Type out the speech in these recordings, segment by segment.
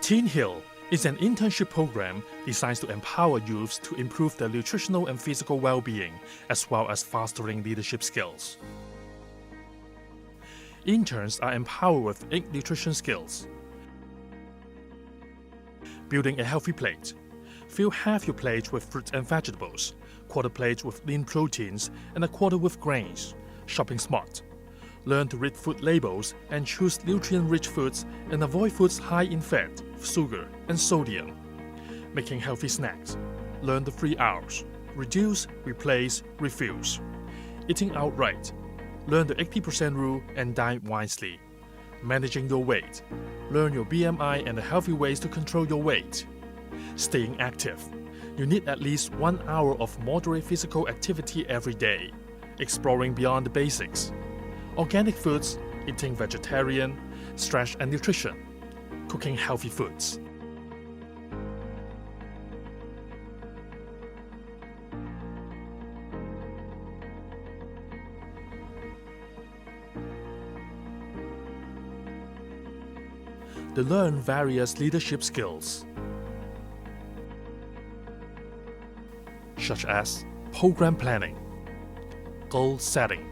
Teen Hill is an internship program designed to empower youths to improve their nutritional and physical well-being, as well as fostering leadership skills. Interns are empowered with 8 nutrition skills. Building a healthy plate. Fill half your plate with fruits and vegetables, quarter plate with lean proteins, and a quarter with grains. Shopping smart. Learn to read food labels and choose nutrient-rich foods and avoid foods high in fat, sugar, and sodium. Making healthy snacks. Learn the 3 R's. Reduce, replace, refuse. Eating out right. Learn the 80% rule and dine wisely. Managing your weight. Learn your BMI and the healthy ways to control your weight. Staying active. You need at least 1 hour of moderate physical activity every day. Exploring beyond the basics. Organic foods, eating vegetarian, stretch and nutrition. Cooking healthy foods. They learn various leadership skills, such as program planning, goal setting,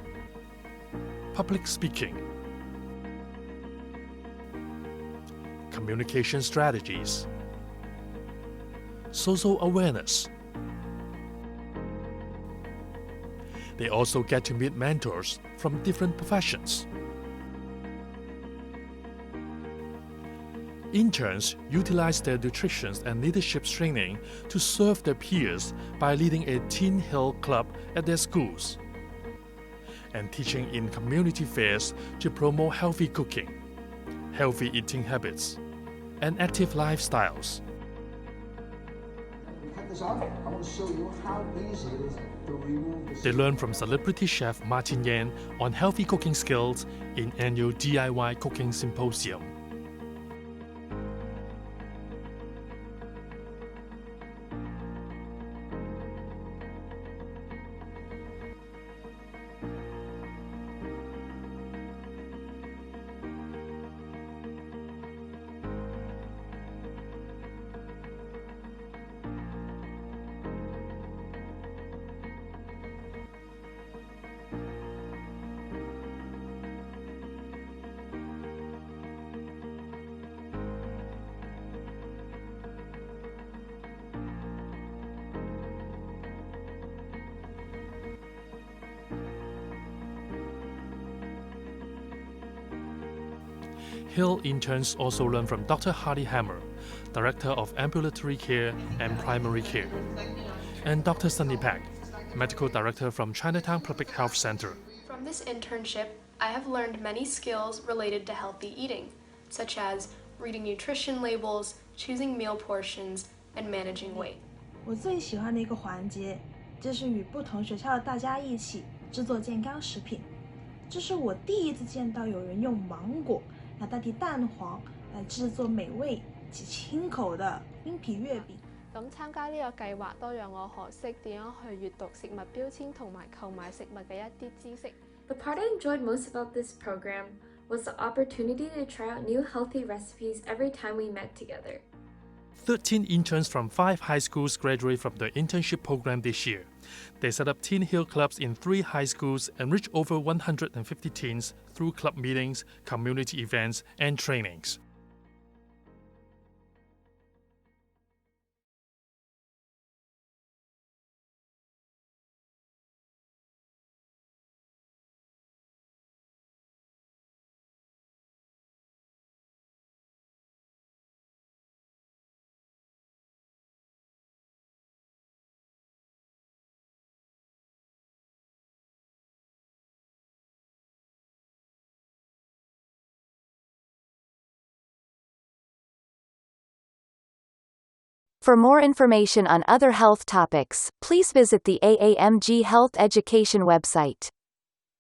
public speaking, communication strategies, social awareness. They also get to meet mentors from different professions. Interns utilize their nutrition and leadership training to serve their peers by leading a Teen Hill club at their schools and teaching in community fairs to promote healthy cooking, healthy eating habits, and active lifestyles. Cut this off. I want to show you how easy it is to remove the... They learn from celebrity chef Martin Yan on healthy cooking skills in annual DIY cooking symposium. Hill interns also learn from Dr. Hardy Hammer, Director of Ambulatory Care and Primary Care, and Dr. Sunny Pak, Medical Director from Chinatown Public Health Center. From this internship, I have learned many skills related to healthy eating, such as reading nutrition labels, choosing meal portions, and managing weight. 我最喜欢的一个环节，就是与不同学校的大家一起制作健康食品。这是我第一次见到有人用芒果来代替蛋黃嚟製作美味且清口的冰皮月餅。咁參加呢個計劃都讓我學識點樣去閱讀食物標籤同埋購買食物嘅一啲知識。The part I enjoyed most about this program was the opportunity to try out new healthy recipes every time we met together. 13 interns from 5 high schools graduate from the internship program this year. They set up Teen Hill clubs in 3 high schools and reach over 150 teens through club meetings, community events, and trainings. For more information on other health topics, please visit the AAMG Health Education website.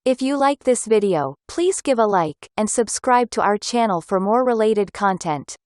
If you like this video, please give a like and subscribe to our channel for more related content.